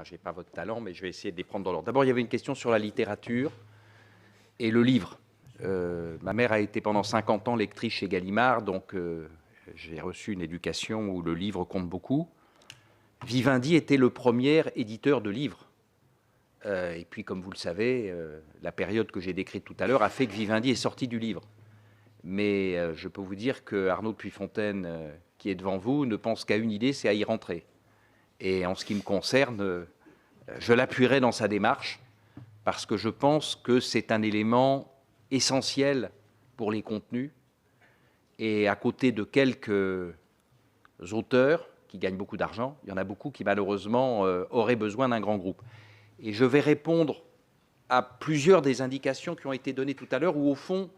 je n'ai pas votre talent, mais je vais essayer de les prendre dans l'ordre. D'abord, il y avait une question sur la littérature et le livre. Ma mère a été pendant 50 ans lectrice chez Gallimard, donc j'ai reçu une éducation où le livre compte beaucoup. Vivendi était le premier éditeur de livres. Et puis, comme vous le savez, la période que j'ai décrite tout à l'heure a fait que Vivendi est sorti du livre. Mais je peux vous dire que Arnaud de Puyfontaine, qui est devant vous, ne pense qu'à une idée, c'est à y rentrer. Et en ce qui me concerne, je l'appuierai dans sa démarche, parce que je pense que c'est un élément essentiel pour les contenus. Et à côté de quelques auteurs qui gagnent beaucoup d'argent, il y en a beaucoup qui malheureusement auraient besoin d'un grand groupe. Et je vais répondre à plusieurs des indications qui ont été données tout à l'heure, où au fond,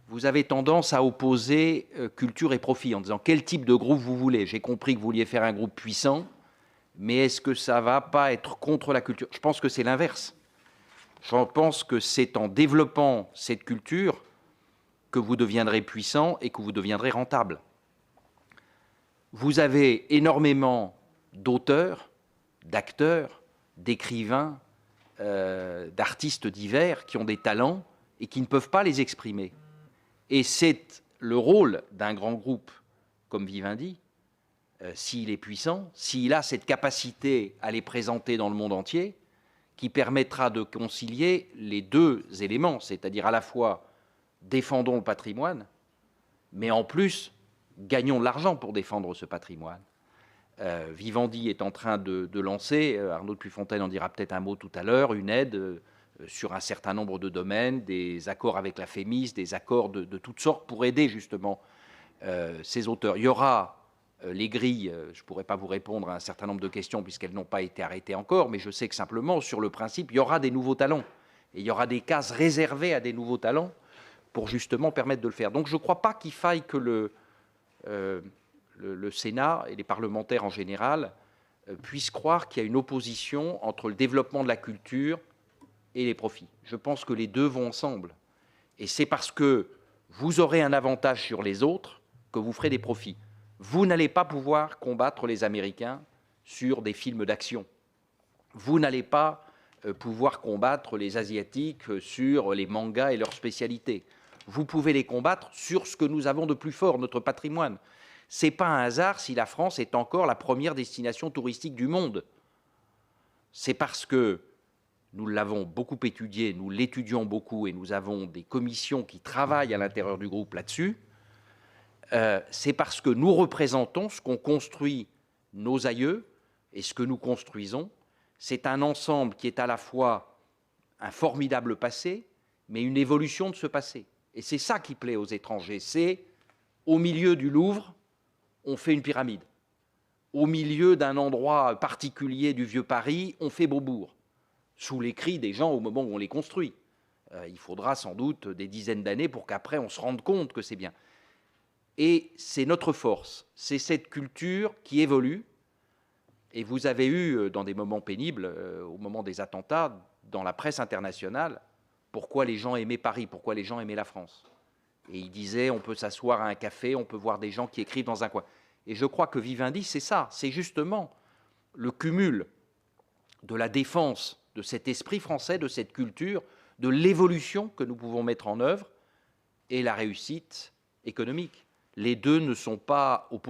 vous avez tendance à opposer culture et profit, en disant quel type de groupe vous voulez. J'ai compris que vous vouliez faire un groupe puissant, mais est-ce que ça ne va pas être contre la culture? Je pense que c'est l'inverse. Je pense que c'est en développant cette culture que vous deviendrez puissant et que vous deviendrez rentable. Vous avez énormément d'auteurs, d'acteurs, d'écrivains, d'artistes divers qui ont des talents et qui ne peuvent pas les exprimer. Et c'est le rôle d'un grand groupe comme Vivendi, s'il est puissant, s'il a cette capacité à les présenter dans le monde entier, qui permettra de concilier les deux éléments, c'est-à-dire à la fois défendons le patrimoine, mais en plus gagnons de l'argent pour défendre ce patrimoine. Vivendi est en train de lancer, Arnaud de Puyfontaine en dira peut-être un mot tout à l'heure, une aide sur un certain nombre de domaines, des accords avec la FEMIS, des accords de toutes sortes pour aider justement ces auteurs. Il y aura les grilles, je ne pourrais pas vous répondre à un certain nombre de questions puisqu'elles n'ont pas été arrêtées encore, mais je sais que simplement, sur le principe, il y aura des nouveaux talents. Et il y aura des cases réservées à des nouveaux talents pour justement permettre de le faire. Donc je ne crois pas qu'il faille que le Sénat et les parlementaires en général puissent croire qu'il y a une opposition entre le développement de la culture et les profits. Je pense que les deux vont ensemble. Et c'est parce que vous aurez un avantage sur les autres que vous ferez des profits. Vous n'allez pas pouvoir combattre les Américains sur des films d'action. Vous n'allez pas pouvoir combattre les Asiatiques sur les mangas et leurs spécialités. Vous pouvez les combattre sur ce que nous avons de plus fort, notre patrimoine. Ce n'est pas un hasard si la France est encore la première destination touristique du monde. C'est parce que nous l'avons beaucoup étudié, nous l'étudions beaucoup et nous avons des commissions qui travaillent à l'intérieur du groupe là-dessus. C'est parce que nous représentons ce qu'ont construit nos aïeux et ce que nous construisons. C'est un ensemble qui est à la fois un formidable passé, mais une évolution de ce passé. Et c'est ça qui plaît aux étrangers. C'est au milieu du Louvre, on fait une pyramide. Au milieu d'un endroit particulier du vieux Paris, on fait Beaubourg, sous les cris des gens au moment où on les construit. Il faudra sans doute des dizaines d'années pour qu'après on se rende compte que c'est bien. Et c'est notre force, c'est cette culture qui évolue. Et vous avez eu, dans des moments pénibles, au moment des attentats, dans la presse internationale, pourquoi les gens aimaient Paris, pourquoi les gens aimaient la France. Et ils disaient, on peut s'asseoir à un café, on peut voir des gens qui écrivent dans un coin. Et je crois que Vivendi, c'est ça, c'est justement le cumul de la défense de cet esprit français, de cette culture, de l'évolution que nous pouvons mettre en œuvre et la réussite économique. Les deux ne sont pas opposés.